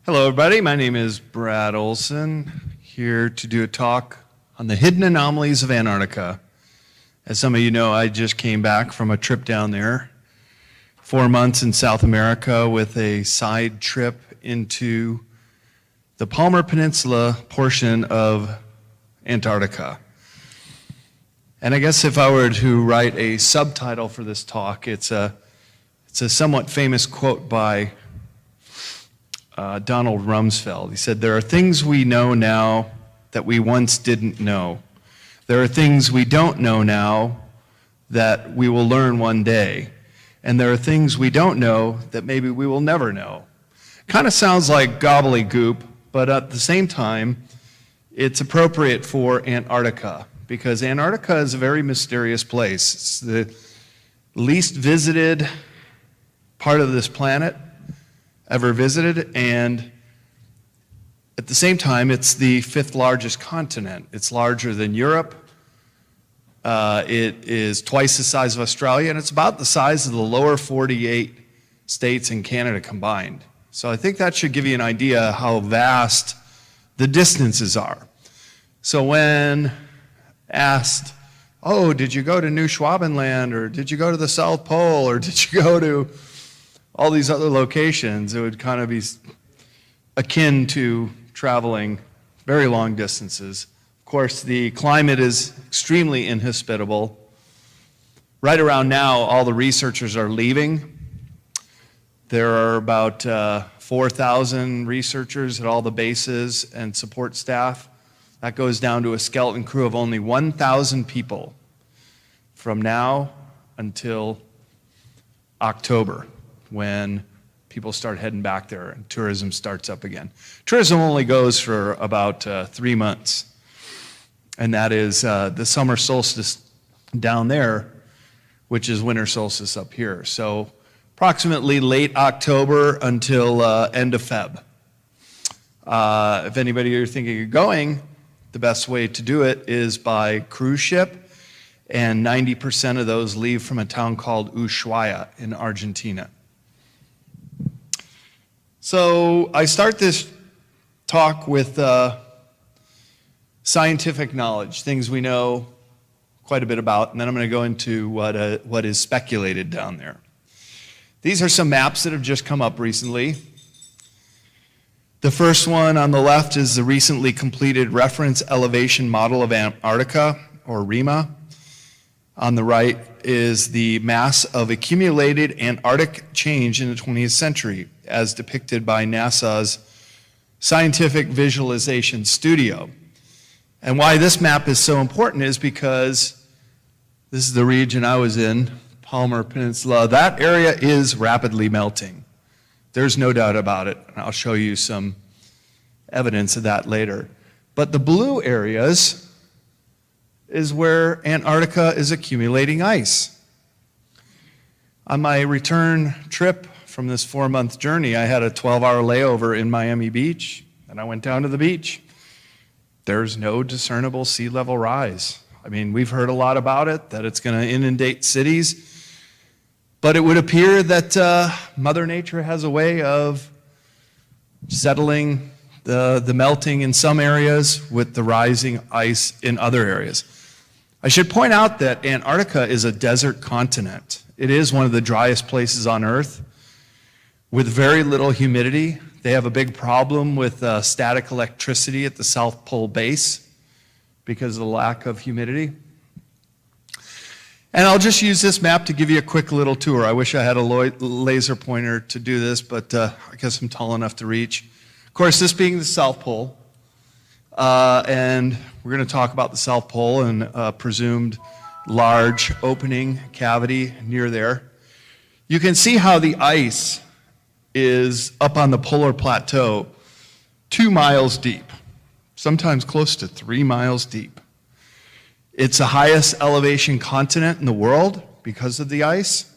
Hello everybody, my name is Brad Olsen, here to do a talk on the hidden anomalies of Antarctica. As some of you know, I just came back from a trip down there, 4 months in South America with a side trip into the Palmer Peninsula portion of Antarctica. And I guess if I were to write a subtitle for this talk, it's a somewhat famous quote by Donald Rumsfeld. He said, "There are things we know now that we once didn't know. There are things we don't know now that we will learn one day. And there are things we don't know that maybe we will never know." Kind of sounds like gobbledygook, but at the same time, it's appropriate for Antarctica, because Antarctica is a very mysterious place. It's the least visited part of this planet ever visited, and at the same time, it's the 5th largest continent. It's larger than Europe. It is twice the size of Australia, and it's about the size of the lower 48 states and Canada combined. So I think that should give you an idea how vast the distances are. So when asked, oh, did you go to New Schwabenland, or did you go to the South Pole, or did you go to all these other locations, it would kind of be akin to traveling very long distances. Of course, the climate is extremely inhospitable. Right around now, all the researchers are leaving. There are about 4,000 researchers at all the bases and support staff. That goes down to a skeleton crew of only 1,000 people from now until October, when people start heading back there and tourism starts up again. Tourism only goes for about 3 months, and that is the summer solstice down there, which is winter solstice up here. So approximately late October until end of Feb. If anybody are thinking of going, the best way to do it is by cruise ship, and 90% of those leave from a town called Ushuaia in Argentina. So I start this talk with scientific knowledge, things we know quite a bit about, and then I'm going to go into what is speculated down there. These are some maps that have just come up recently. The first one on the left is the recently completed Reference Elevation Model of Antarctica, or REMA. On the right is the mass of accumulated Antarctic change in the 20th century, as depicted by NASA's Scientific Visualization Studio. And why this map is so important is because this is the region I was in, Palmer Peninsula. That area is rapidly melting. There's no doubt about it, and I'll show you some evidence of that later. But the blue areas is where Antarctica is accumulating ice. On my return trip from this 4-month journey, I had a 12-hour layover in Miami Beach, and I went down to the beach. There's no discernible sea level rise. I mean, we've heard a lot about it, that it's going to inundate cities, but it would appear that Mother Nature has a way of settling the melting in some areas with the rising ice in other areas. I should point out that Antarctica is a desert continent. It is one of the driest places on Earth with very little humidity. They have a big problem with static electricity at the South Pole base because of the lack of humidity. And I'll just use this map to give you a quick little tour. I wish I had a laser pointer to do this, but I guess I'm tall enough to reach. Of course, this being the South Pole, and we're going to talk about the South Pole and a presumed large opening cavity near there. You can see how the ice is up on the polar plateau 2 miles deep, sometimes close to 3 miles deep. It's the highest elevation continent in the world because of the ice.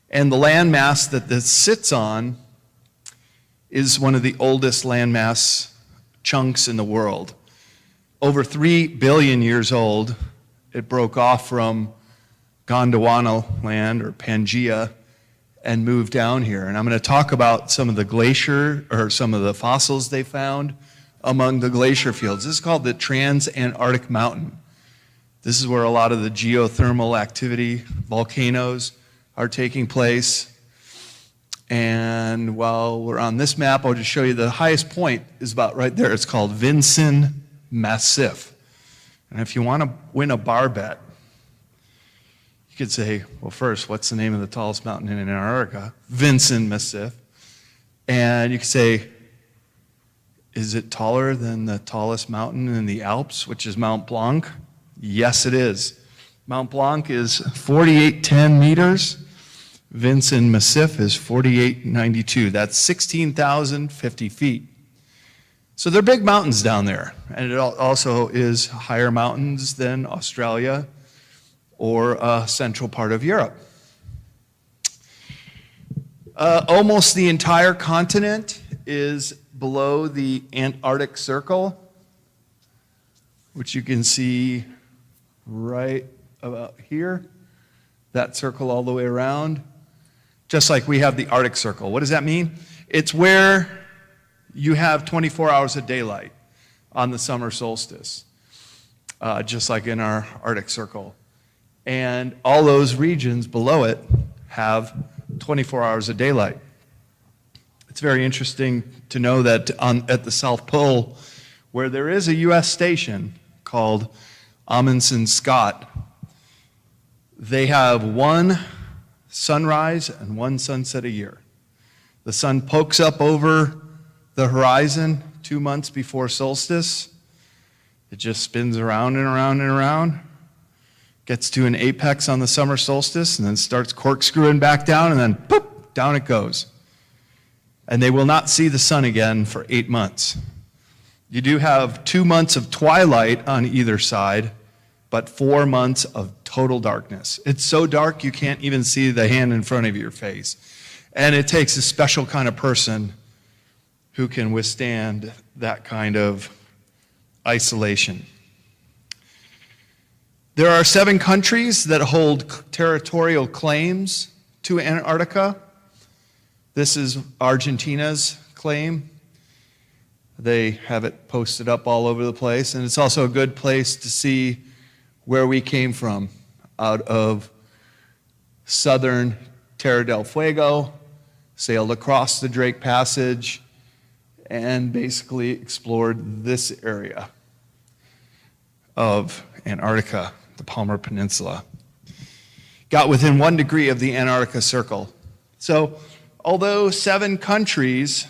And the landmass that this sits on is one of the oldest landmass chunks in the world. Over 3 billion years old, it broke off from Gondwana land, or Pangaea, and move down here. And I'm going to talk about some of the glacier, or some of the fossils they found among the glacier fields. This is called the Trans-Antarctic Mountain. This is where a lot of the geothermal activity, volcanoes, are taking place. And while we're on this map, I'll just show you the highest point is about right there. It's called Vinson Massif. And if you want to win a bar bet, you could say, well, first, what's the name of the tallest mountain in Antarctica? Vinson Massif. And you could say, is it taller than the tallest mountain in the Alps, which is Mount Blanc? Yes, it is. Mount Blanc is 4810 meters. Vinson Massif is 4892. That's 16,050 feet. So they're big mountains down there. And it also is higher mountains than Australia or a central part of Europe. Almost the entire continent is below the Antarctic Circle, which you can see right about here. That circle all the way around. Just like we have the Arctic Circle. What does that mean? It's where you have 24 hours of daylight on the summer solstice, just like in our Arctic Circle. And all those regions below it have 24 hours of daylight. It's very interesting to know that at the South Pole, where there is a U.S. station called Amundsen Scott, they have one sunrise and one sunset a year. The sun pokes up over the horizon 2 months before solstice. It just spins around and around and around, gets to an apex on the summer solstice, and then starts corkscrewing back down, and then poof, down it goes. And they will not see the sun again for 8 months. You do have 2 months of twilight on either side, but 4 months of total darkness. It's so dark you can't even see the hand in front of your face. And it takes a special kind of person who can withstand that kind of isolation. There are 7 countries that hold territorial claims to Antarctica. This is Argentina's claim. They have it posted up all over the place, and it's also a good place to see where we came from, out of southern Terra del Fuego, sailed across the Drake Passage, and basically explored this area of Antarctica, the Palmer Peninsula. Got within 1 degree of the Antarctica Circle. So, although 7 countries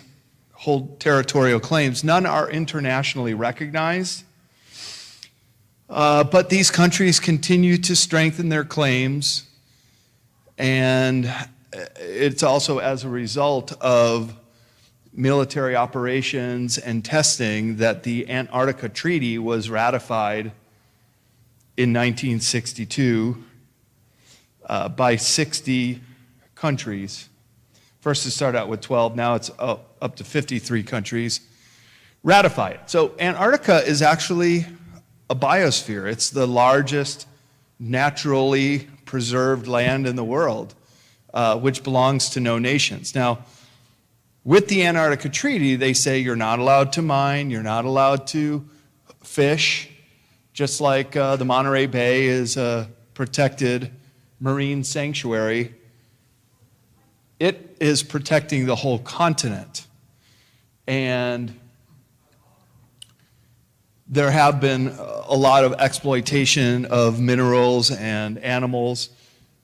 hold territorial claims, none are internationally recognized. But these countries continue to strengthen their claims, and it's also as a result of military operations and testing that the Antarctica Treaty was ratified in 1962 by 60 countries. First it started out with 12, now it's up to 53 countries ratify it. So Antarctica is actually a biosphere. It's the largest naturally preserved land in the world, which belongs to no nations. Now, with the Antarctica Treaty, they say you're not allowed to mine, you're not allowed to fish, just like the Monterey Bay is a protected marine sanctuary. It is protecting the whole continent. And there have been a lot of exploitation of minerals and animals.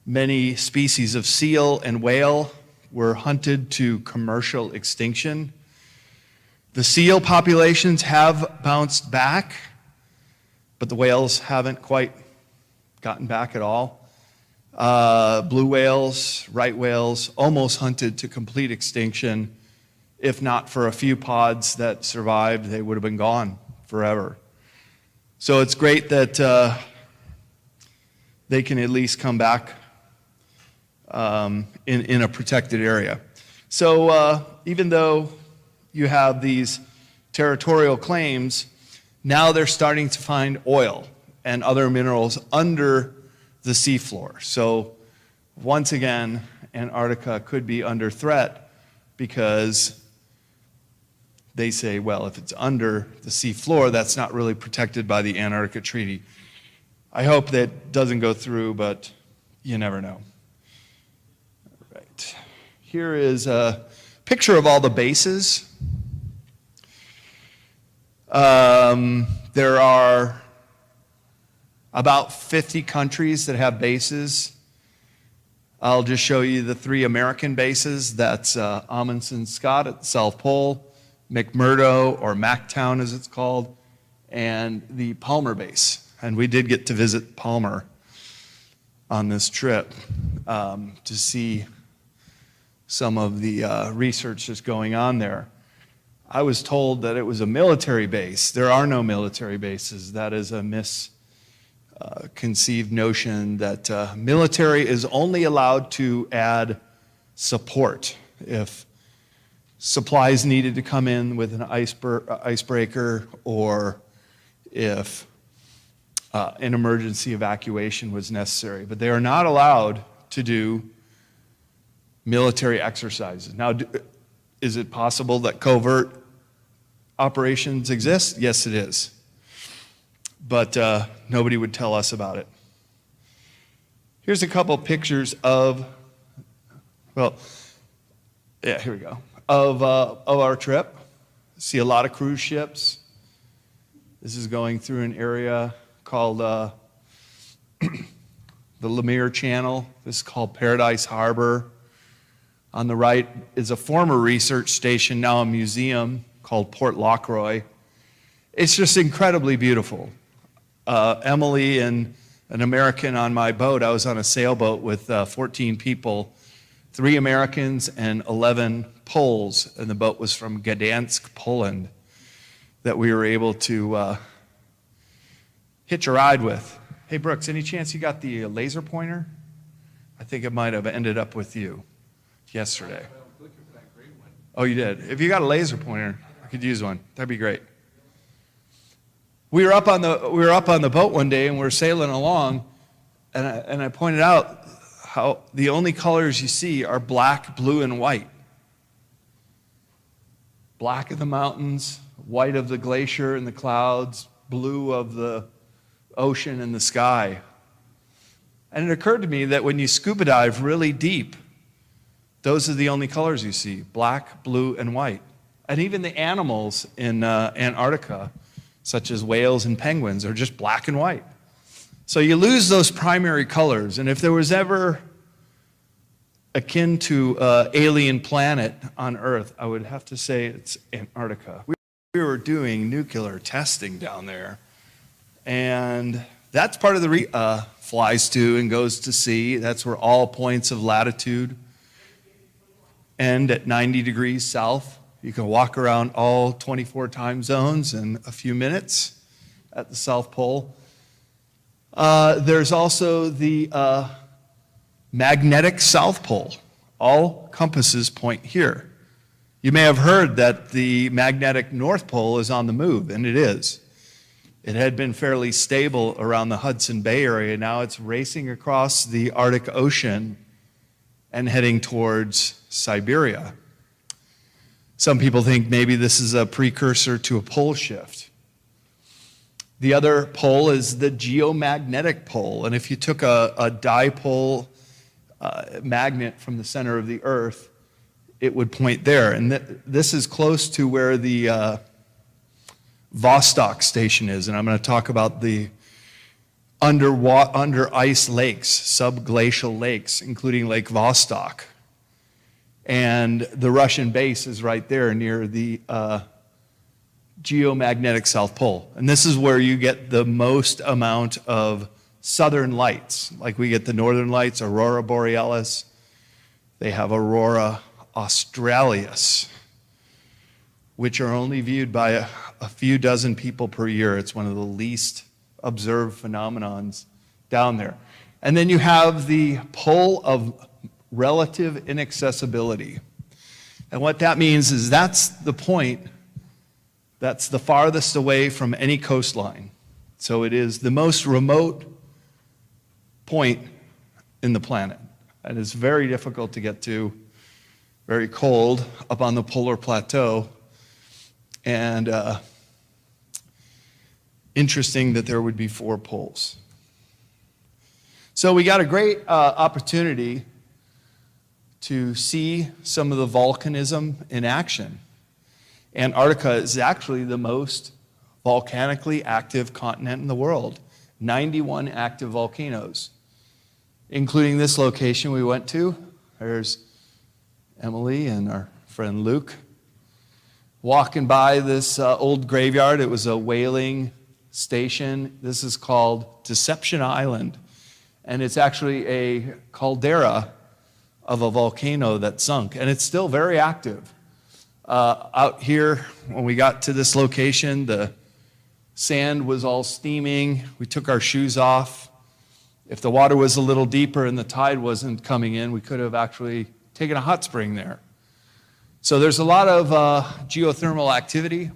Many species of seal and whale were hunted to commercial extinction. The seal populations have bounced back, but the whales haven't quite gotten back at all. Blue whales, right whales, almost hunted to complete extinction. If not for a few pods that survived, they would have been gone forever. So it's great that they can at least come back in a protected area. So even though you have these territorial claims, now they're starting to find oil and other minerals under the seafloor. So once again, Antarctica could be under threat because they say, well, if it's under the sea floor, that's not really protected by the Antarctica Treaty. I hope that doesn't go through, but you never know. All right. Here is a picture of all the bases. There are about 50 countries that have bases. I'll just show you the 3 American bases. That's Amundsen Scott at the South Pole, McMurdo, or MacTown as it's called, and the Palmer base. And we did get to visit Palmer on this trip to see some of the research that's going on there. I was told that it was a military base. There are no military bases. That is a misconceived notion that military is only allowed to add support. If supplies needed to come in with an icebreaker, or if an emergency evacuation was necessary. But they are not allowed to do military exercises. Now, is it possible that covert operations exist? Yes, it is. But nobody would tell us about it. Here's a couple pictures of, well, yeah, here we go, of our trip. See a lot of cruise ships. This is going through an area called the Lemire Channel. This is called Paradise Harbor. On the right is a former research station, now a museum, called Port Lockroy. It's just incredibly beautiful. Emily and an American on my boat, I was on a sailboat with 14 people, 3 Americans and 11 Poles, and the boat was from Gdansk, Poland, that we were able to hitch a ride with. Hey, Brooks, any chance you got the laser pointer? I think it might have ended up with you yesterday. Oh, you did? If you got a laser pointer, I could use one. That'd be great. We were up on the boat one day and we were sailing along, and I pointed out how the only colors you see are black, blue, and white. Black of the mountains, white of the glacier and the clouds, blue of the ocean and the sky. And it occurred to me that when you scuba dive really deep, those are the only colors you see, black, blue, and white. And even the animals in Antarctica, such as whales and penguins, are just black and white. So you lose those primary colors. And if there was ever akin to an alien planet on Earth, I would have to say it's Antarctica. We were doing nuclear testing down there. And that's part of the flies to and goes to sea. That's where all points of latitude end at 90 degrees south. You can walk around all 24 time zones in a few minutes at the South Pole. There's also the magnetic South Pole. All compasses point here. You may have heard that the magnetic North Pole is on the move, and it is. It had been fairly stable around the Hudson Bay area. Now it's racing across the Arctic Ocean and heading towards Siberia. Some people think maybe this is a precursor to a pole shift. The other pole is the geomagnetic pole. And if you took a dipole magnet from the center of the Earth, it would point there. And this is close to where the Vostok station is. And I'm going to talk about the under ice lakes, subglacial lakes, including Lake Vostok. And the Russian base is right there near the geomagnetic South Pole. And this is where you get the most amount of southern lights. Like we get the northern lights, aurora borealis. They have aurora australis, which are only viewed by a few dozen people per year. It's one of the least observed phenomenons down there. And then you have the pole of relative inaccessibility. And what that means is that's the point that's the farthest away from any coastline. So it is the most remote point in the planet. and it's very difficult to get to, very cold up on the polar plateau. And interesting that there would be 4 poles. So we got a great opportunity to see some of the volcanism in action. Antarctica is actually the most volcanically active continent in the world. 91 active volcanoes, including this location we went to. There's Emily and our friend Luke walking by this old graveyard. It was a whaling station. This is called Deception Island, and it's actually a caldera of a volcano that sunk, and it's still very active. Out here, when we got to this location, the sand was all steaming. We took our shoes off. If the water was a little deeper and the tide wasn't coming in, we could have actually taken a hot spring there. So there's a lot of geothermal activity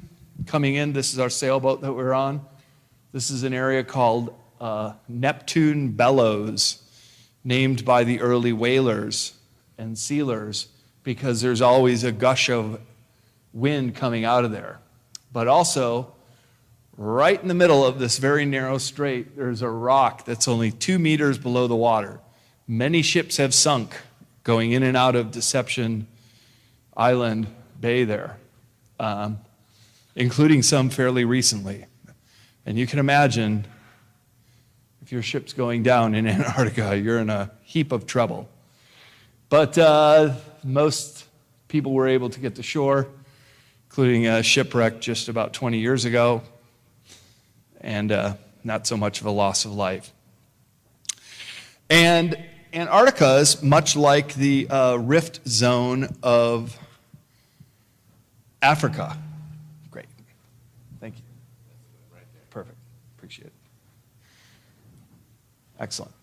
coming in. This is our sailboat that we're on. This is an area called Neptune Bellows, named by the early whalers and sealers because there's always a gush of wind coming out of there. But also, right in the middle of this very narrow strait, there's a rock that's only 2 meters below the water. Many ships have sunk going in and out of Deception Island Bay there, including some fairly recently. And you can imagine if your ship's going down in Antarctica, you're in a heap of trouble. But most people were able to get to shore, including a shipwreck just about 20 years ago, and not so much of a loss of life. And Antarctica is much like the rift zone of Africa. Great. Thank you. Perfect. Appreciate it. Excellent.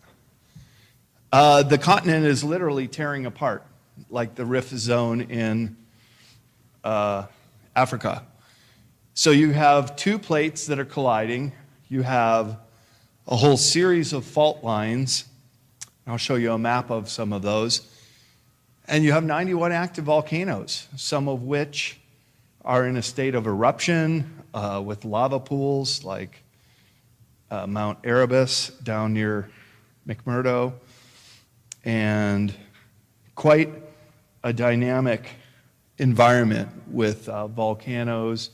The continent is literally tearing apart, like the rift zone in Africa. So you have 2 plates that are colliding. You have a whole series of fault lines. I'll show you a map of some of those. And you have 91 active volcanoes, some of which are in a state of eruption with lava pools like Mount Erebus down near McMurdo, and quite a dynamic environment with volcanoes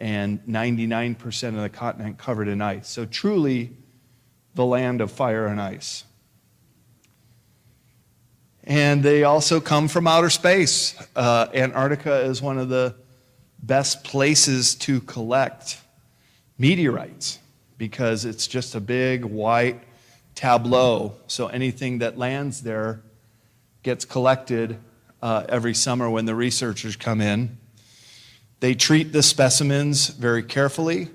and 99% of the continent covered in ice. So truly the land of fire and ice. And they also come from outer space. Antarctica is one of the best places to collect meteorites because it's just a big white tableau. So anything that lands there gets collected every summer when the researchers come in. They treat the specimens very carefully.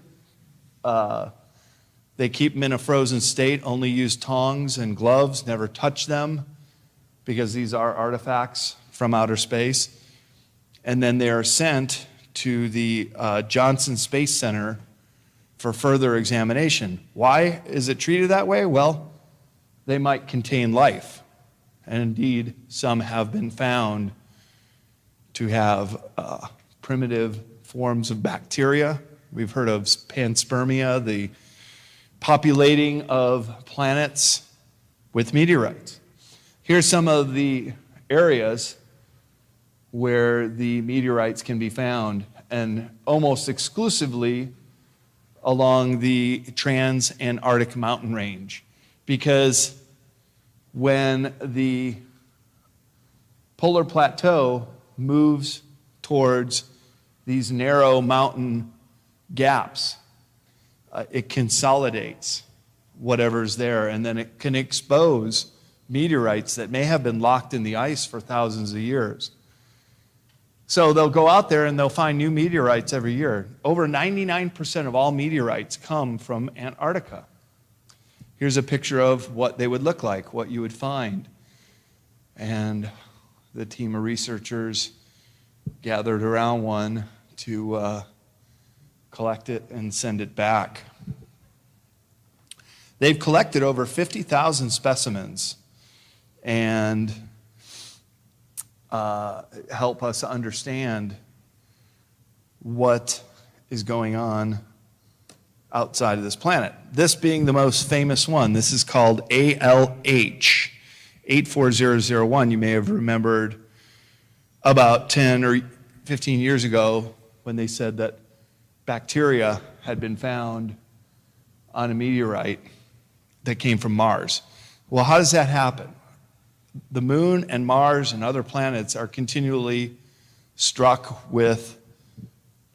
They keep them in a frozen state, only use tongs and gloves, never touch them because these are artifacts from outer space. And then they are sent to the Johnson Space Center for further examination. Why is it treated that way? Well, they might contain life. And indeed, some have been found to have primitive forms of bacteria. We've heard of panspermia, the populating of planets with meteorites. Here's some of the areas where the meteorites can be found, and almost exclusively along the trans-Antarctic mountain range, because when the polar plateau moves towards these narrow mountain gaps, it consolidates whatever's there, and then it can expose meteorites that may have been locked in the ice for thousands of years. So they'll go out there and they'll find new meteorites every year. Over 99% of all meteorites come from Antarctica. Here's a picture of what they would look like, what you would find. And the team of researchers gathered around one to collect it and send it back. They've collected over 50,000 specimens, and help us understand what is going on outside of this planet. This being the most famous one, this is called ALH 84001. You may have remembered about 10 or 15 years ago when they said that bacteria had been found on a meteorite that came from Mars. Well, how does that happen? The moon and Mars and other planets are continually struck with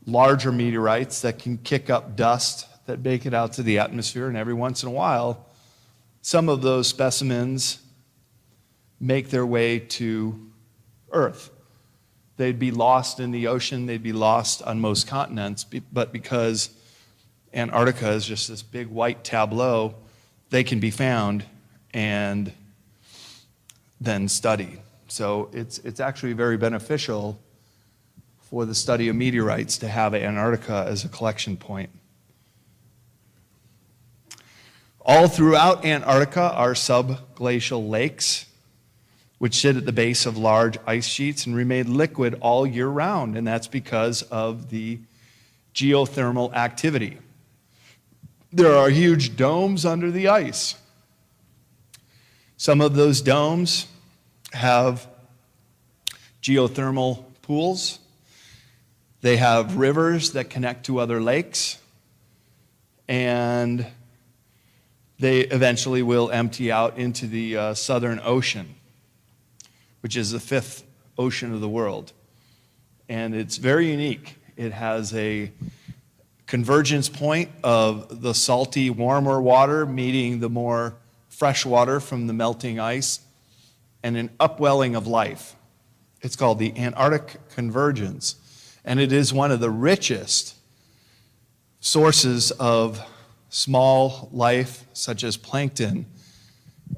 larger meteorites that can kick up dust that make it out to the atmosphere, and every once in a while, some of those specimens make their way to Earth. They'd be lost in the ocean, they'd be lost on most continents, but because Antarctica is just this big white tableau, they can be found and then studied. So it's actually very beneficial for the study of meteorites to have Antarctica as a collection point. All throughout Antarctica are subglacial lakes, which sit at the base of large ice sheets and remain liquid all year round, and that's because of the geothermal activity. There are huge domes under the ice. Some of those domes have geothermal pools. They have rivers that connect to other lakes, and they eventually will empty out into the Southern Ocean, which is the 5th ocean of the world. And it's very unique. It has a convergence point of the salty, warmer water meeting the more fresh water from the melting ice, and an upwelling of life. It's called the Antarctic Convergence, and it is one of the richest sources of small life, such as plankton,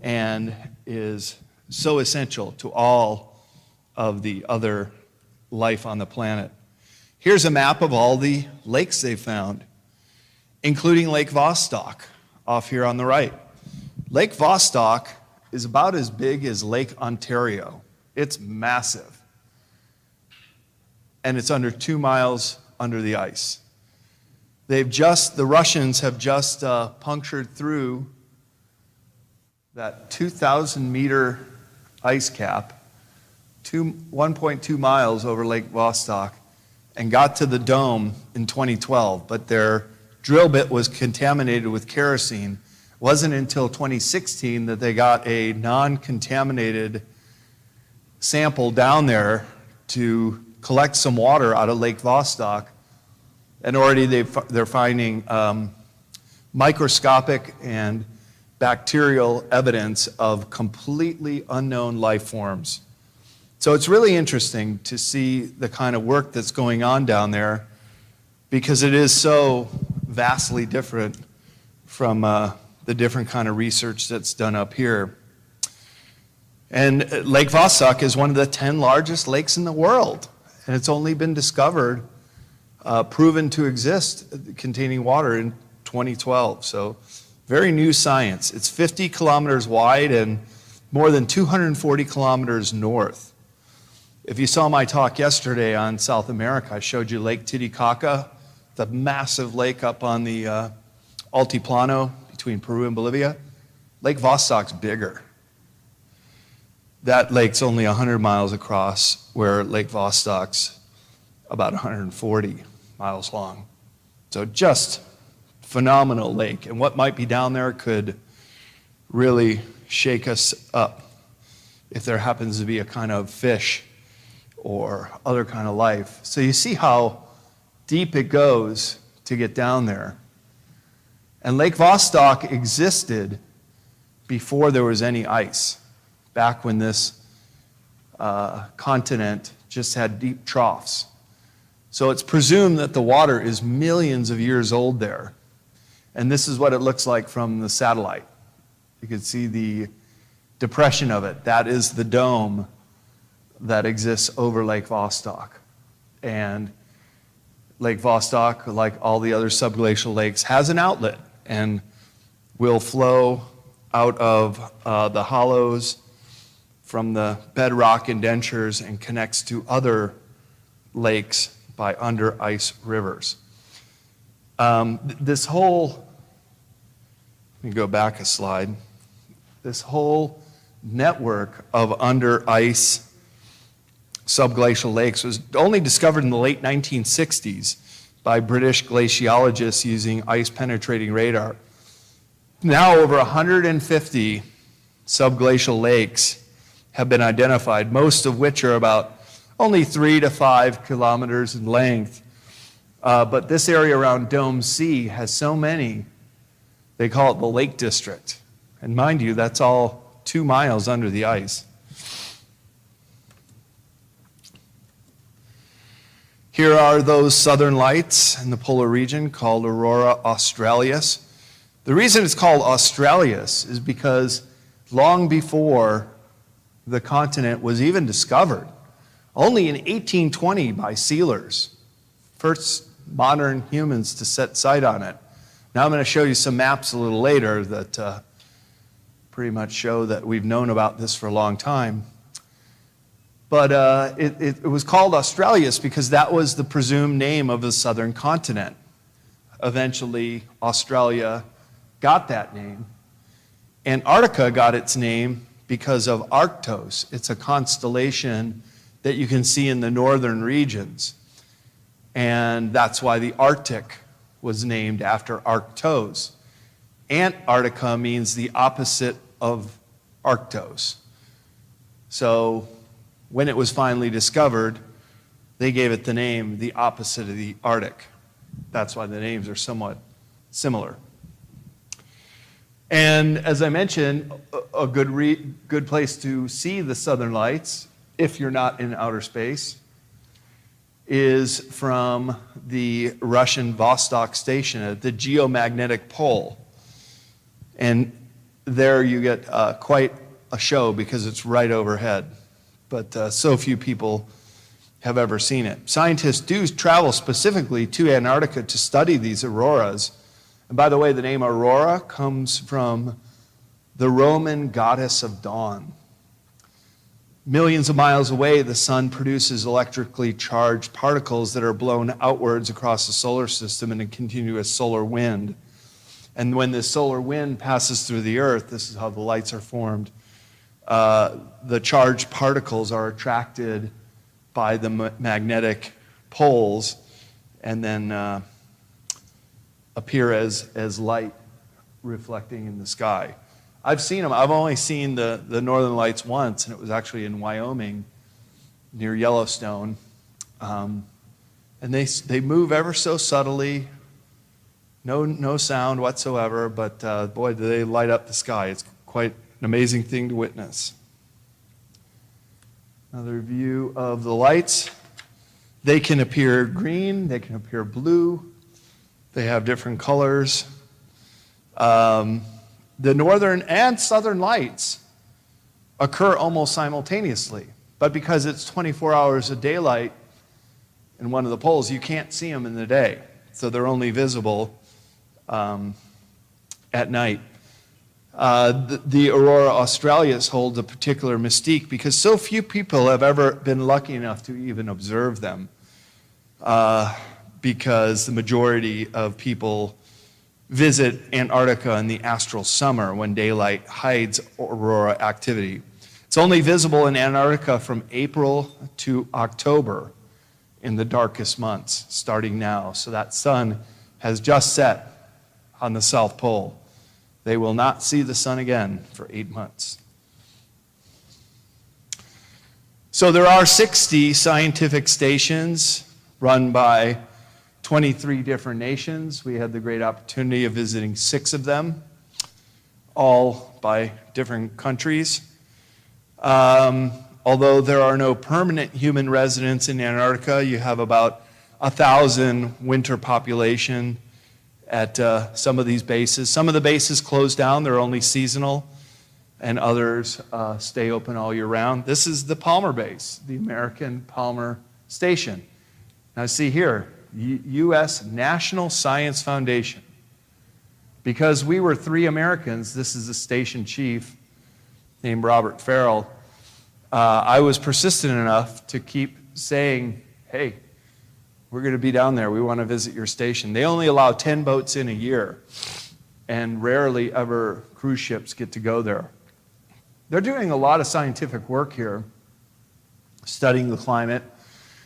and is so essential to all of the other life on the planet. Here's a map of all the lakes they found, including Lake Vostok, off here on the right. Lake Vostok is about as big as Lake Ontario. It's massive. And it's under 2 miles under the ice. The Russians have just punctured through that 2,000 meter ice cap, 1.2 miles over Lake Vostok, and got to the dome in 2012, but their drill bit was contaminated with kerosene. It wasn't until 2016 that they got a non-contaminated sample down there to collect some water out of Lake Vostok, and already they're finding microscopic and bacterial evidence of completely unknown life forms. So it's really interesting to see the kind of work that's going on down there, because it is so vastly different from the different kind of research that's done up here. And Lake Vostok is one of the 10 largest lakes in the world, and it's only been discovered, proven to exist, containing water in 2012. So very new science. It's 50 kilometers wide and more than 240 kilometers north. If you saw my talk yesterday on South America, I showed you Lake Titicaca, the massive lake up on the Altiplano between Peru and Bolivia. Lake Vostok's bigger. That lake's only 100 miles across, where Lake Vostok's about 140 miles long. So just phenomenal lake. And what might be down there could really shake us up if there happens to be a kind of fish or other kind of life. So you see how deep it goes to get down there. And Lake Vostok existed before there was any ice, back when this continent just had deep troughs. So it's presumed that the water is millions of years old there. And this is what it looks like from the satellite. You can see the depression of it. That is the dome that exists over Lake Vostok. And Lake Vostok, like all the other subglacial lakes, has an outlet and will flow out of the hollows from the bedrock indentures and connects to other lakes by under ice rivers. This whole, let me go back a slide. This whole network of under ice subglacial lakes was only discovered in the late 1960s by British glaciologists using ice-penetrating radar. Now over 150 subglacial lakes have been identified, most of which are about only 3 to 5 kilometers in length. But this area around Dome C has so many, they call it the Lake District. And mind you, that's all 2 miles under the ice. Here are those southern lights in the polar region called aurora australis. The reason it's called australis is because long before the continent was even discovered, only in 1820 by sealers, first modern humans to set sight on it. Now I'm going to show you some maps a little later that pretty much show that we've known about this for a long time. But it was called Australis because that was the presumed name of the southern continent. Eventually, Australia got that name. Antarctica got its name because of Arctos. It's a constellation that you can see in the northern regions. And that's why the Arctic was named after Arctos. Antarctica means the opposite of Arctos. So when it was finally discovered, they gave it the name the opposite of the Arctic. That's why the names are somewhat similar. And as I mentioned, a good place to see the southern lights, if you're not in outer space, is from the Russian Vostok station at the geomagnetic pole. And there you get quite a show because it's right overhead. But so few people have ever seen it. Scientists do travel specifically to Antarctica to study these auroras. And by the way, the name aurora comes from the Roman goddess of dawn. Millions of miles away, the sun produces electrically charged particles that are blown outwards across the solar system in a continuous solar wind. And when this solar wind passes through the Earth, this is how the lights are formed. The charged particles are attracted by the magnetic poles and then appear as light reflecting in the sky. I've seen them. I've only seen the northern lights once, and it was actually in Wyoming near Yellowstone. And they move ever so subtly, no sound whatsoever, but boy, do they light up the sky. It's quite an amazing thing to witness. Another view of the lights. They can appear green, they can appear blue, they have different colors. The northern and southern lights occur almost simultaneously, but because it's 24 hours of daylight in one of the poles, you can't see them in the day, so they're only visible at night. The aurora australis holds a particular mystique because so few people have ever been lucky enough to even observe them, because the majority of people visit Antarctica in the astral summer when daylight hides aurora activity. It's only visible in Antarctica from April to October in the darkest months, starting now. So that sun has just set on the South Pole. They will not see the sun again for 8 months. So there are 60 scientific stations run by 23 different nations. We had the great opportunity of visiting 6 of them, all by different countries. Although there are no permanent human residents in Antarctica, you have about 1,000 winter population at some of these bases. Some of the bases close down, they're only seasonal, and others stay open all year round. This is the Palmer base, the American Palmer Station. Now see here, U.S. National Science Foundation. Because we were 3 Americans, this is the station chief named Robert Farrell. I was persistent enough to keep saying, hey, we're going to be down there. We want to visit your station. They only allow 10 boats in a year, and rarely ever cruise ships get to go there. They're doing a lot of scientific work here, studying the climate,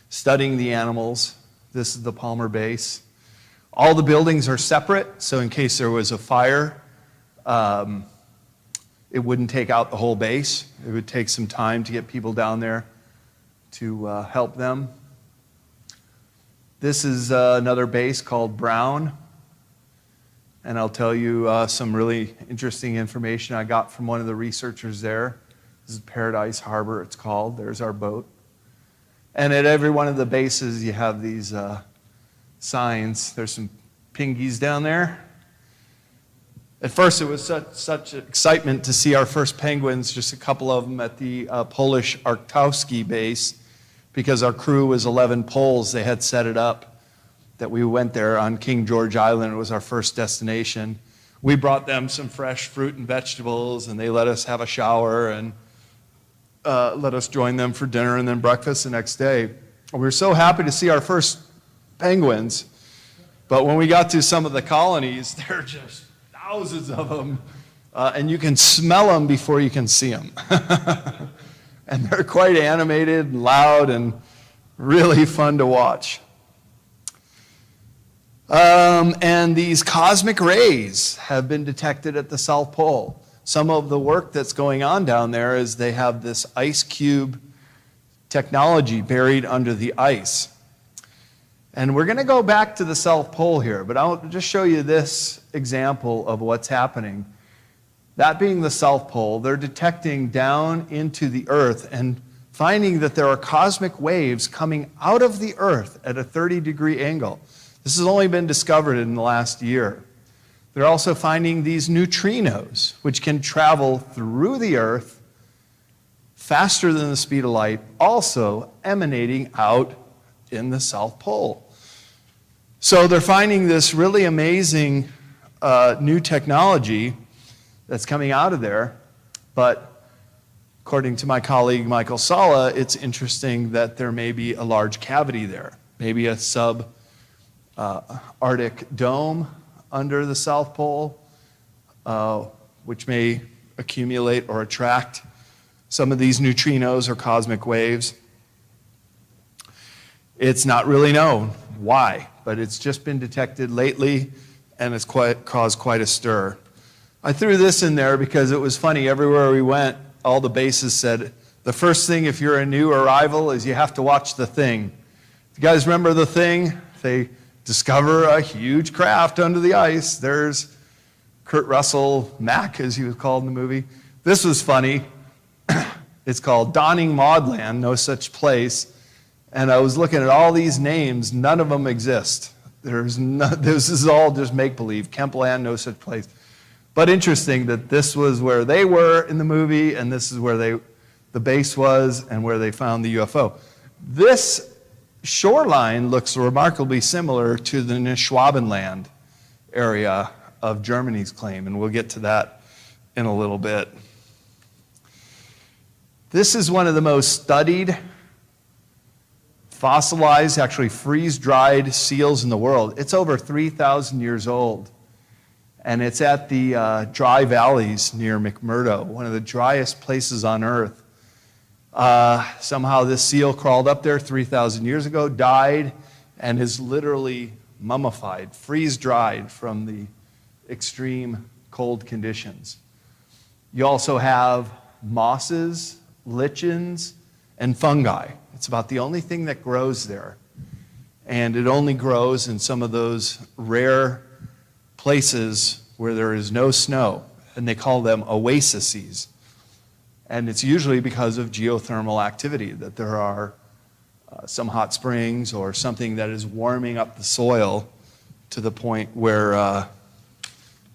studying the animals. This is the Palmer base. All the buildings are separate, so in case there was a fire, it wouldn't take out the whole base. It would take some time to get people down there to help them. This is another base called Brown, and I'll tell you some really interesting information I got from one of the researchers there. This is Paradise Harbor, it's called. There's our boat. And at every one of the bases, you have these signs. There's some pingies down there. At first, it was such excitement to see our first penguins, just a couple of them at the Polish Arctowski base, because our crew was 11 Poles. They had set it up that we went there on King George Island. It was our first destination. We brought them some fresh fruit and vegetables, and they let us have a shower and let us join them for dinner and then breakfast the next day. We were so happy to see our first penguins, but when we got to some of the colonies, there are just thousands of them, and you can smell them before you can see them. And they're quite animated and loud and really fun to watch. And these cosmic rays have been detected at the South Pole. Some of the work that's going on down there is they have this ice cube technology buried under the ice. And we're going to go back to the South Pole here, but I'll just show you this example of what's happening. That being the South Pole, they're detecting down into the Earth and finding that there are cosmic waves coming out of the Earth at a 30-degree angle. This has only been discovered in the last year. They're also finding these neutrinos, which can travel through the Earth faster than the speed of light, also emanating out in the South Pole. So they're finding this really amazing new technology that's coming out of there, but according to my colleague Michael Sala, it's interesting that there may be a large cavity there, maybe a sub-Arctic dome under the South Pole, which may accumulate or attract some of these neutrinos or cosmic waves. It's not really known why, but it's just been detected lately, and it's caused quite a stir. I threw this in there because it was funny. Everywhere we went, all the bases said, the first thing if you're a new arrival is you have to watch The Thing. You guys remember The Thing? They discover a huge craft under the ice. There's Kurt Russell, Mac, as he was called in the movie. This was funny. It's called Donning Maudland, No Such Place. And I was looking at all these names. None of them exist. This is all just make-believe. Kempland, No Such Place. But interesting that this was where they were in the movie, and this is where the base was and where they found the UFO. This shoreline looks remarkably similar to the Neuschwabenland area of Germany's claim, and we'll get to that in a little bit. This is one of the most studied fossilized, actually freeze-dried seals in the world. It's over 3,000 years old. And it's at the dry valleys near McMurdo, one of the driest places on Earth. Somehow this seal crawled up there 3,000 years ago, died, and is literally mummified, freeze-dried from the extreme cold conditions. You also have mosses, lichens, and fungi. It's about the only thing that grows there. And it only grows in some of those rare places where there is no snow, and they call them oases. And it's usually because of geothermal activity, that there are some hot springs or something that is warming up the soil to the point where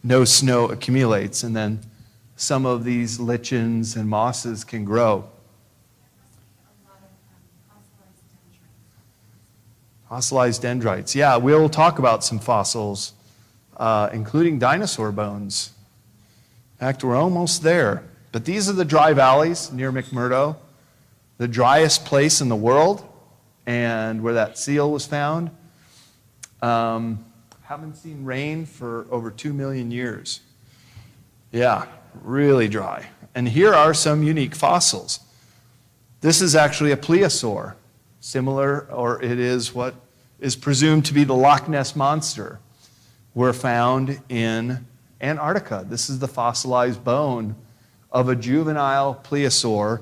no snow accumulates, and then some of these lichens and mosses can grow. Fossilized dendrites. Yeah, we'll talk about some fossils, including dinosaur bones. In fact, we're almost there. But these are the dry valleys near McMurdo. the driest place in the world and where that seal was found. Haven't seen rain for over 2 million years. Yeah, really dry. And here are some unique fossils. This is actually a plesiosaur, similar, or it is what is presumed to be the Loch Ness Monster. Were found in Antarctica. This is the fossilized bone of a juvenile plesiosaur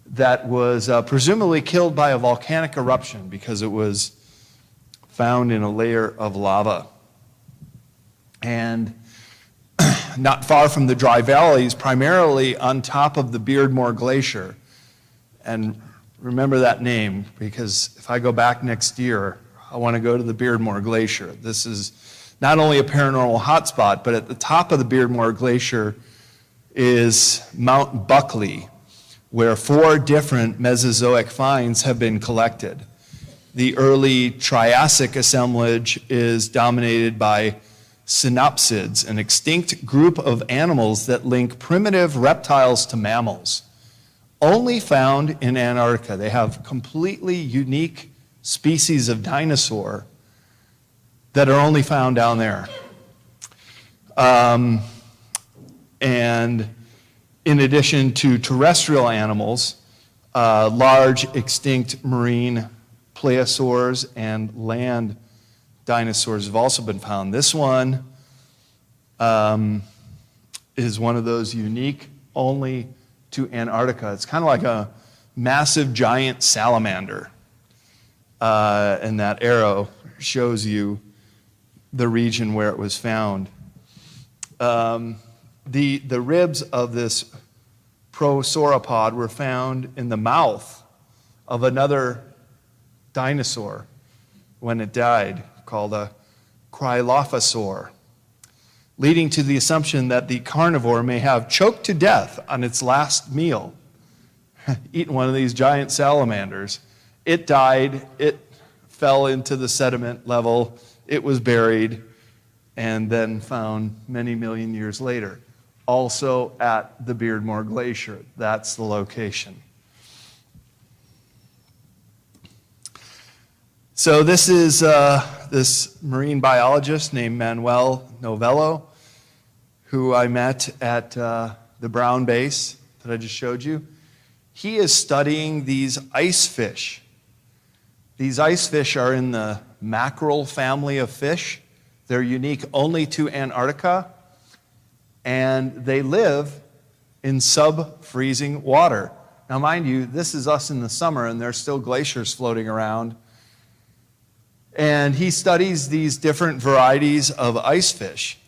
that was presumably killed by a volcanic eruption because it was found in a layer of lava. And not far from the dry valleys, primarily on top of the Beardmore Glacier. And remember that name, because if I go back next year, I want to go to the Beardmore Glacier. This is not only a paranormal hotspot, but at the top of the Beardmore Glacier is Mount Buckley, where 4 different Mesozoic finds have been collected. The early Triassic assemblage is dominated by synapsids, an extinct group of animals that link primitive reptiles to mammals. Only found in Antarctica. They have completely unique species of dinosaur that are only found down there. And in addition to terrestrial animals, large extinct marine plesiosaurs and land dinosaurs have also been found. This one is one of those unique only to Antarctica. It's kind of like a massive giant salamander. And that arrow shows you the region where it was found. The ribs of this prosauropod were found in the mouth of another dinosaur when it died, called a cryolophosaur, leading to the assumption that the carnivore may have choked to death on its last meal, eaten one of these giant salamanders. It died, it fell into the sediment level, it was buried, and then found many million years later. Also at the Beardmore Glacier. That's the location. So this is this marine biologist named Manuel Novello, who I met at the Brown Base that I just showed you. He is studying these ice fish. These ice fish are in the mackerel family of fish. They're unique only to Antarctica, and they live in sub-freezing water. Now, mind you, this is us in the summer, and there's still glaciers floating around. And he studies these different varieties of ice fish.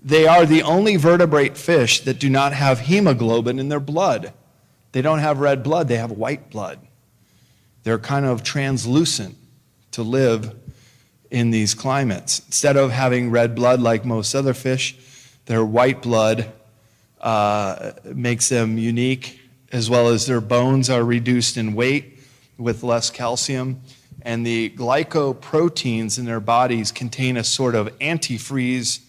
They are the only vertebrate fish that do not have hemoglobin in their blood. They don't have red blood, they have white blood. They're kind of translucent to live in these climates. Instead of having red blood like most other fish, their white blood makes them unique, as well as their bones are reduced in weight with less calcium. And the glycoproteins in their bodies contain a sort of antifreeze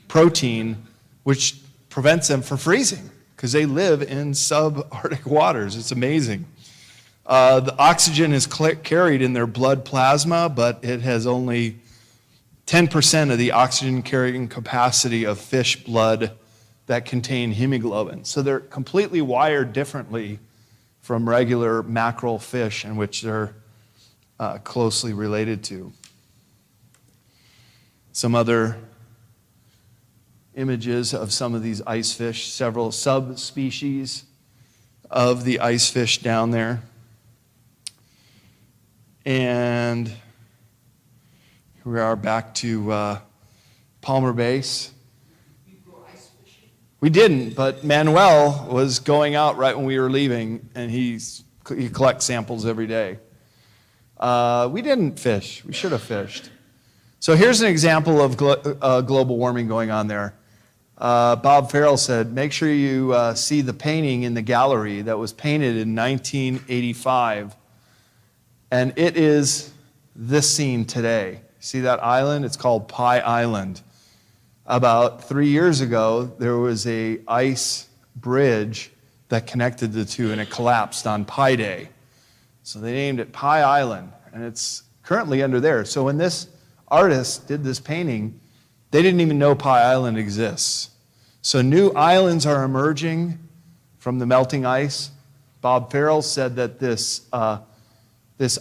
protein which prevents them from freezing because they live in subarctic waters. It's amazing. The oxygen is carried in their blood plasma, but it has only 10% of the oxygen carrying capacity of fish blood that contain hemoglobin. So they're completely wired differently from regular mackerel fish, in which they're closely related to. Some other images of some of these ice fish, several subspecies of the ice fish down there. And here we are back to Palmer Base. We didn't, but Manuel was going out right when we were leaving, and he collects samples every day. We didn't fish. We should have fished. So here's an example of global warming going on there. Bob Farrell said, make sure you see the painting in the gallery that was painted in 1985. And it is this scene today. See that island? It's called Pie Island. About 3 years ago, there was an ice bridge that connected the two, and it collapsed on Pi Day. So they named it Pi Island, and it's currently under there. So when this artist did this painting, they didn't even know Pi Island exists. So new islands are emerging from the melting ice. Bob Farrell said that this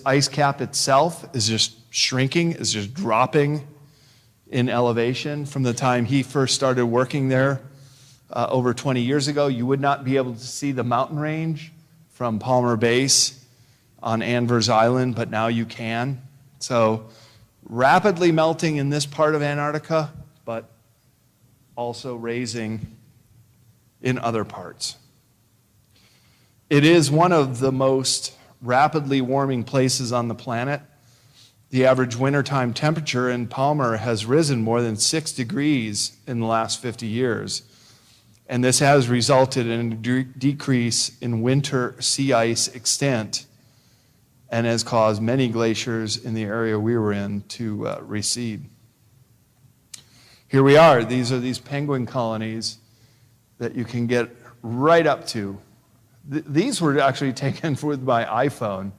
ice cap itself is just shrinking, is just dropping in elevation. From the time he first started working there over 20 years ago, you would not be able to see the mountain range from Palmer Base on Anvers Island, but now you can. So rapidly melting in this part of Antarctica, but also raising in other parts. It is one of the most rapidly warming places on the planet. The average wintertime temperature in Palmer has risen more than 6 degrees in the last 50 years. And this has resulted in a decrease in winter sea ice extent and has caused many glaciers in the area we were in to recede. Here we are. These are these penguin colonies that you can get right up to. These were actually taken with my iPhone.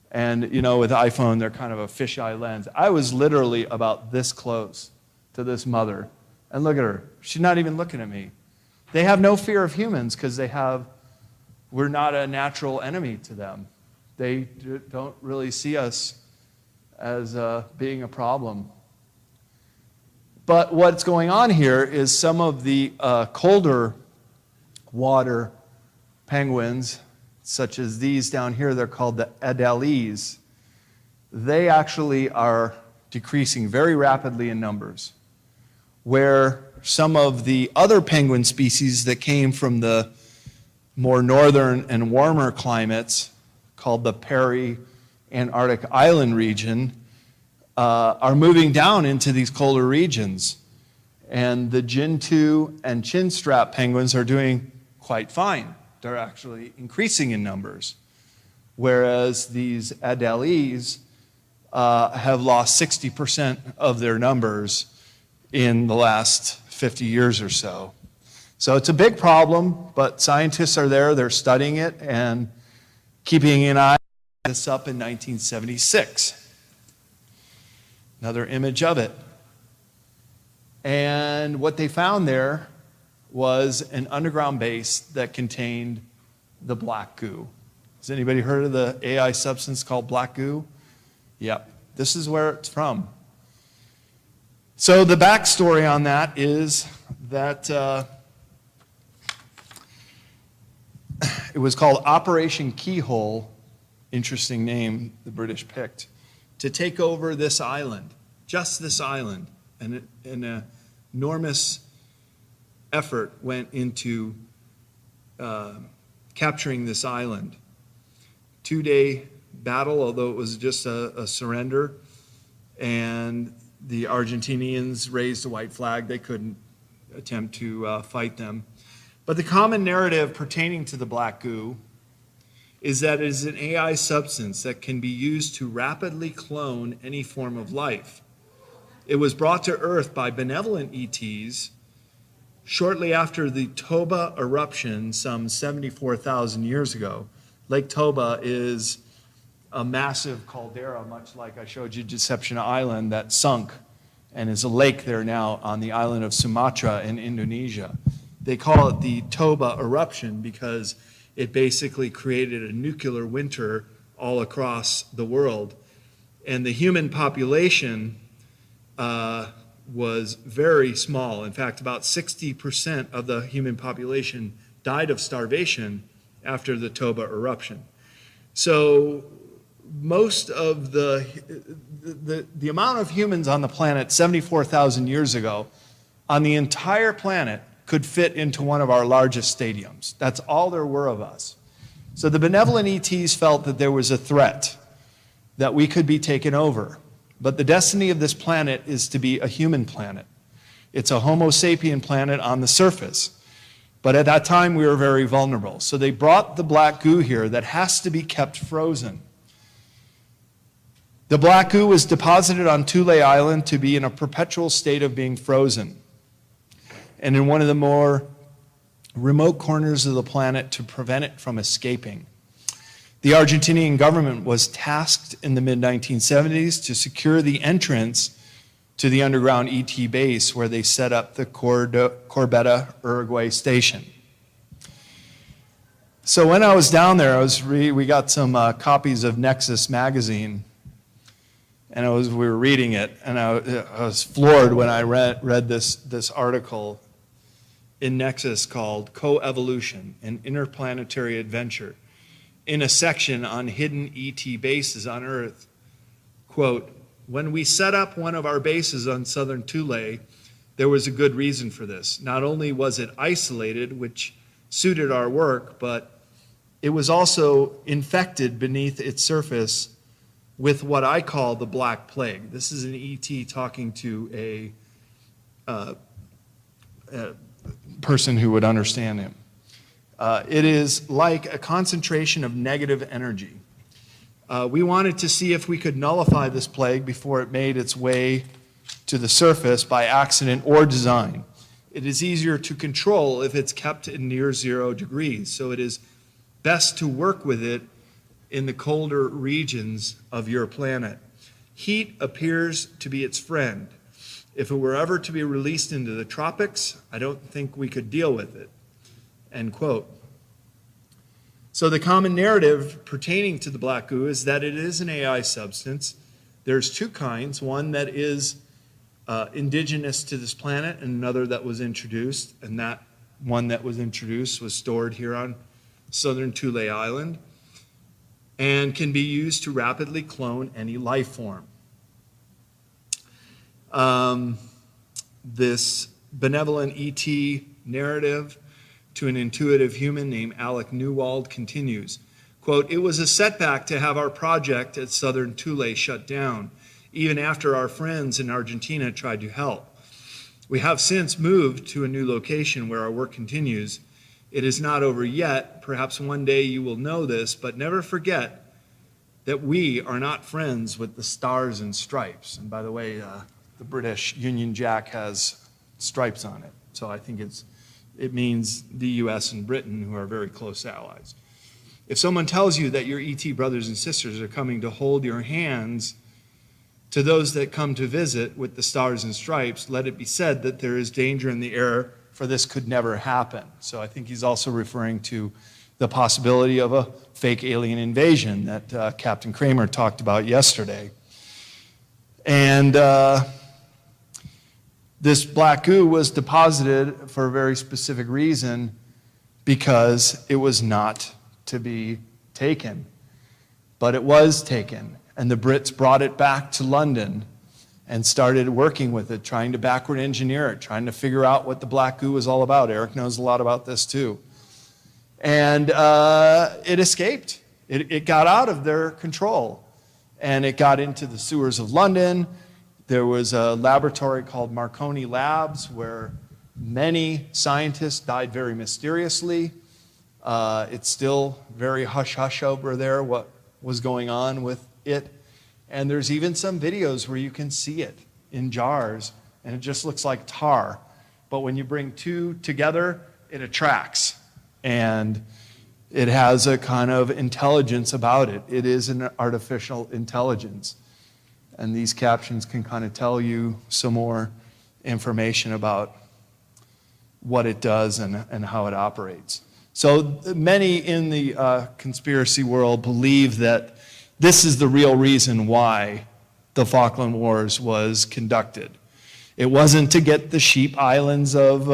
And, you know, with iPhone, they're kind of a fisheye lens. I was literally about this close to this mother. And look at her. She's not even looking at me. They have no fear of humans because we're not a natural enemy to them. They don't really see us as being a problem. But what's going on here is some of the colder water penguins, such as these down here, they're called the Anomalies. They actually are decreasing very rapidly in numbers, where some of the other penguin species that came from the more northern and warmer climates, called the Peri-Antarctic Island region, are moving down into these colder regions. And the Gentoo and chinstrap penguins are doing quite fine. They're actually increasing in numbers, whereas these Anomalies have lost 60% of their numbers in the last 50 years or so. So it's a big problem, but scientists are there, they're studying it and keeping an eye on this up in 1976. Another image of it. And what they found there was an underground base that contained the black goo. Has anybody heard of the AI substance called black goo? Yep, this is where it's from. So the backstory on that is that it was called Operation Keyhole, interesting name the British picked, to take over this island, just this island, and an enormous effort went into capturing this island. 2-day battle, although it was just a surrender, and the Argentinians raised a white flag. They couldn't attempt to fight them. But the common narrative pertaining to the black goo is that it is an AI substance that can be used to rapidly clone any form of life. It was brought to Earth by benevolent ETs shortly after the Toba eruption some 74,000 years ago. Lake Toba is a massive caldera, much like I showed you Deception Island, that sunk and is a lake there now on the island of Sumatra in Indonesia. They call it the Toba eruption because it basically created a nuclear winter all across the world. And the human population was very small. In fact, about 60% of the human population died of starvation after the Toba eruption. So most of the amount of humans on the planet 74,000 years ago on the entire planet could fit into one of our largest stadiums. That's all there were of us. So the benevolent ETs felt that there was a threat, that we could be taken over. But the destiny of this planet is to be a human planet. It's a Homo sapien planet on the surface. But at that time, we were very vulnerable. So they brought the black goo here that has to be kept frozen. The black goo was deposited on Thule Island to be in a perpetual state of being frozen. And in one of the more remote corners of the planet to prevent it from escaping. The Argentinian government was tasked in the mid-1970s to secure the entrance to the underground ET base where they set up the Corbetta, Uruguay station. So when I was down there, we got some copies of Nexus magazine, and we were reading it, and I was floored when I read this article in Nexus called "Co-Evolution: An Interplanetary Adventure," in a section on hidden ET bases on Earth. Quote, "When we set up one of our bases on southern Thule, there was a good reason for this. Not only was it isolated, which suited our work, but it was also infected beneath its surface with what I call the Black Plague." This is an ET talking to a person who would understand him. It is like a concentration of negative energy. We wanted to see if we could nullify this plague before it made its way to the surface by accident or design. It is easier to control if it's kept at near 0 degrees, so it is best to work with it in the colder regions of your planet. Heat appears to be its friend. If it were ever to be released into the tropics, I don't think we could deal with it. End quote. So the common narrative pertaining to the black goo is that it is an AI substance. There's two kinds, one that is indigenous to this planet and another that was introduced, and that one that was introduced was stored here on southern Thule Island and can be used to rapidly clone any life form. This benevolent ET narrative to an intuitive human named Alec Newwald continues, quote, "It was a setback to have our project at southern Thule shut down, even after our friends in Argentina tried to help. We have since moved to a new location where our work continues. It is not over yet. Perhaps one day you will know this, but never forget that we are not friends with the stars and stripes." And by the way, the British Union Jack has stripes on it. So I think it means the US and Britain, who are very close allies. If someone tells you that your ET brothers and sisters are coming to hold your hands to those that come to visit with the stars and stripes, let it be said that there is danger in the air, for this could never happen. So I think he's also referring to the possibility of a fake alien invasion that Captain Kramer talked about yesterday. And this black goo was deposited for a very specific reason, because it was not to be taken. But it was taken, and the Brits brought it back to London and started working with it, trying to backward engineer it, trying to figure out what the black goo was all about. Eric knows a lot about this too. And it escaped. It got out of their control, and it got into the sewers of London. There was a laboratory called Marconi Labs where many scientists died very mysteriously. It's still very hush-hush over there what was going on with it. And there's even some videos where you can see it in jars, and it just looks like tar. But when you bring two together, it attracts. And it has a kind of intelligence about it. It is an artificial intelligence. And these captions can kind of tell you some more information about what it does and how it operates. So many in the conspiracy world believe that this is the real reason why the Falkland Wars was conducted. It wasn't to get the sheep islands of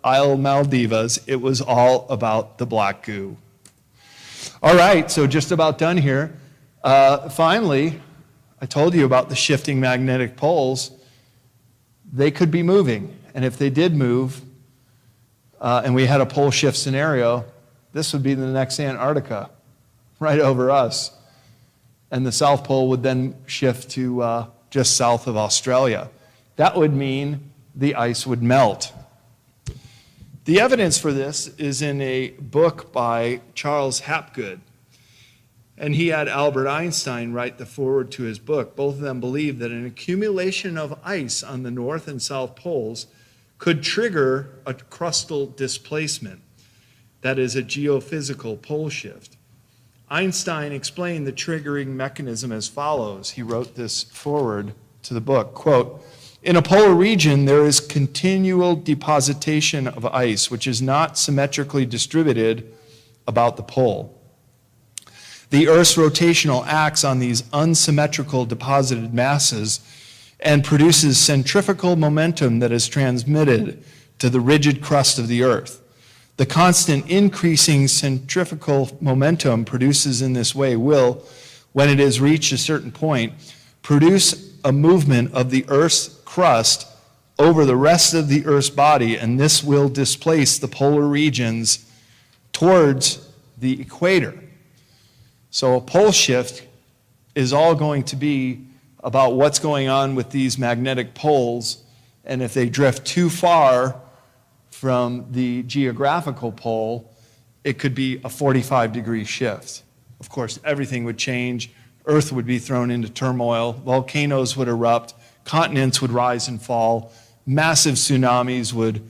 Isle Maldivas. It was all about the black goo. All right, so just about done here. Finally, I told you about the shifting magnetic poles. They could be moving, and if they did move, and we had a pole shift scenario, this would be the next Antarctica, right over us. And the South Pole would then shift to just south of Australia. That would mean the ice would melt. The evidence for this is in a book by Charles Hapgood. And he had Albert Einstein write the foreword to his book. Both of them believed that an accumulation of ice on the North and South Poles could trigger a crustal displacement. that is a geophysical pole shift. Einstein explained the triggering mechanism as follows. He wrote this forward to the book, quote, "In a polar region, there is continual depositation of ice, which is not symmetrically distributed about the pole. The Earth's rotational acts on these unsymmetrical deposited masses and produces centrifugal momentum that is transmitted to the rigid crust of the Earth. The constant increasing centrifugal momentum produces in this way will, when it has reached a certain point, produce a movement of the Earth's crust over the rest of the Earth's body, and this will displace the polar regions towards the equator." So a pole shift is all going to be about what's going on with these magnetic poles, and if they drift too far from the geographical pole, it could be a 45-degree shift. Of course, everything would change. Earth would be thrown into turmoil. Volcanoes would erupt. Continents would rise and fall. Massive tsunamis would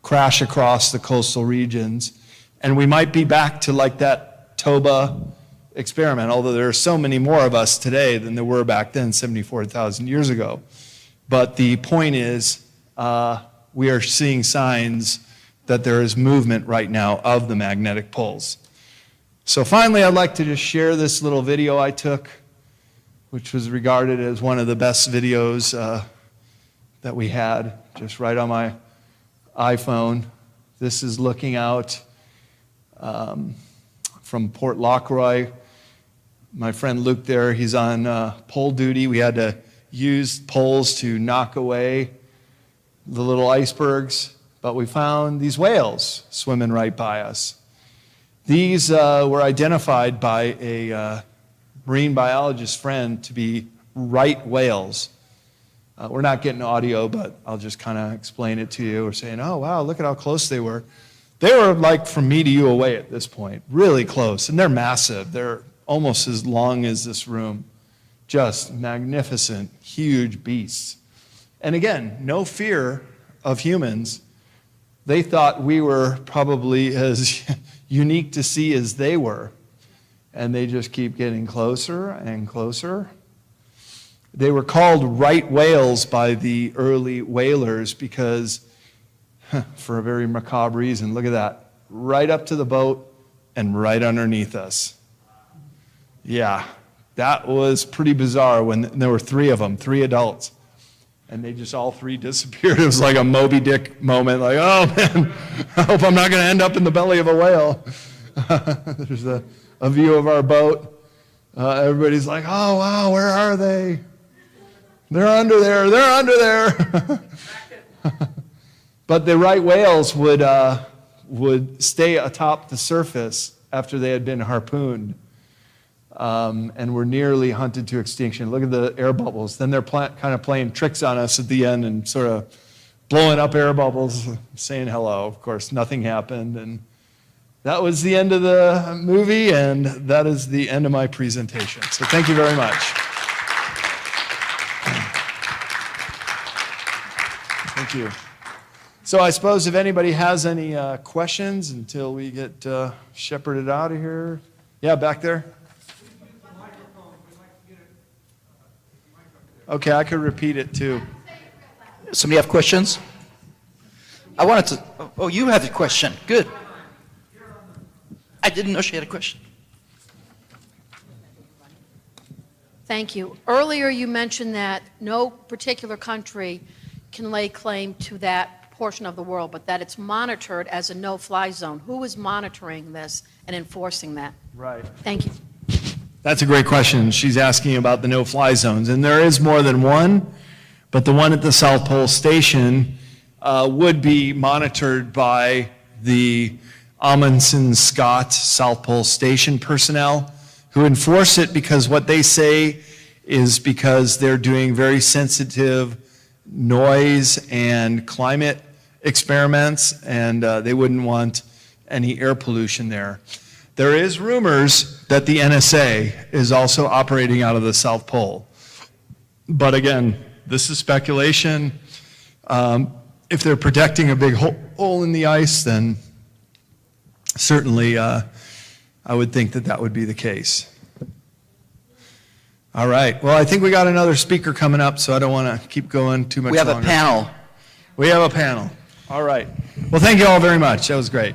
crash across the coastal regions. And we might be back to like that Toba experiment, although there are so many more of us today than there were back then, 74,000 years ago. But the point is, we are seeing signs that there is movement right now of the magnetic poles. So finally, I'd like to just share this little video I took, which was regarded as one of the best videos that we had, just right on my iPhone. This is looking out from Port Lockroy. My friend Luke there, he's on pole duty. We had to use poles to knock away the little icebergs, but we found these whales swimming right by us. These were identified by a marine biologist friend to be right whales. We're not getting audio, but I'll just kind of explain it to you. We're saying, oh, wow, look at how close they were. They were like from me to you away at this point, really close, and they're massive. They're almost as long as this room. Just magnificent, huge beasts. And again, no fear of humans. They thought we were probably as unique to see as they were. And they just keep getting closer and closer. They were called right whales by the early whalers because, for a very macabre reason, look at that. Right up to the boat and right underneath us. Yeah, that was pretty bizarre when there were three of them, three adults. And they just all three disappeared. It was like a Moby Dick moment, like, oh man, I hope I'm not going to end up in the belly of a whale. There's a view of our boat. Everybody's like, oh wow, where are they? They're under there, they're under there. But the right whales would stay atop the surface after they had been harpooned. And were nearly hunted to extinction. Look at the air bubbles. Then they're kind of playing tricks on us at the end and sort of blowing up air bubbles, saying hello. Of course, nothing happened. And that was the end of the movie, and that is the end of my presentation. So thank you very much. Thank you. So I suppose if anybody has any questions until we get shepherded out of here. Yeah, back there. Okay, I could repeat it too. Somebody have questions? I wanted to, oh, you have a question. Good. I didn't know she had a question. Thank you. Earlier you mentioned that no particular country can lay claim to that portion of the world, but that it's monitored as a no-fly zone. Who is monitoring this and enforcing that? Right. Thank you. That's a great question. She's asking about the no-fly zones, and there is more than one, but the one at the South Pole Station would be monitored by the Amundsen-Scott South Pole Station personnel who enforce it because what they say is because they're doing very sensitive noise and climate experiments, and they wouldn't want any air pollution there. There is rumors that the NSA is also operating out of the South Pole. But again, this is speculation. If they're protecting a big hole in the ice, then certainly I would think that that would be the case. All right. Well, I think we got another speaker coming up, so I don't want to keep going too much We have longer. a panel. We have a panel. All right. Well, thank you all very much. That was great.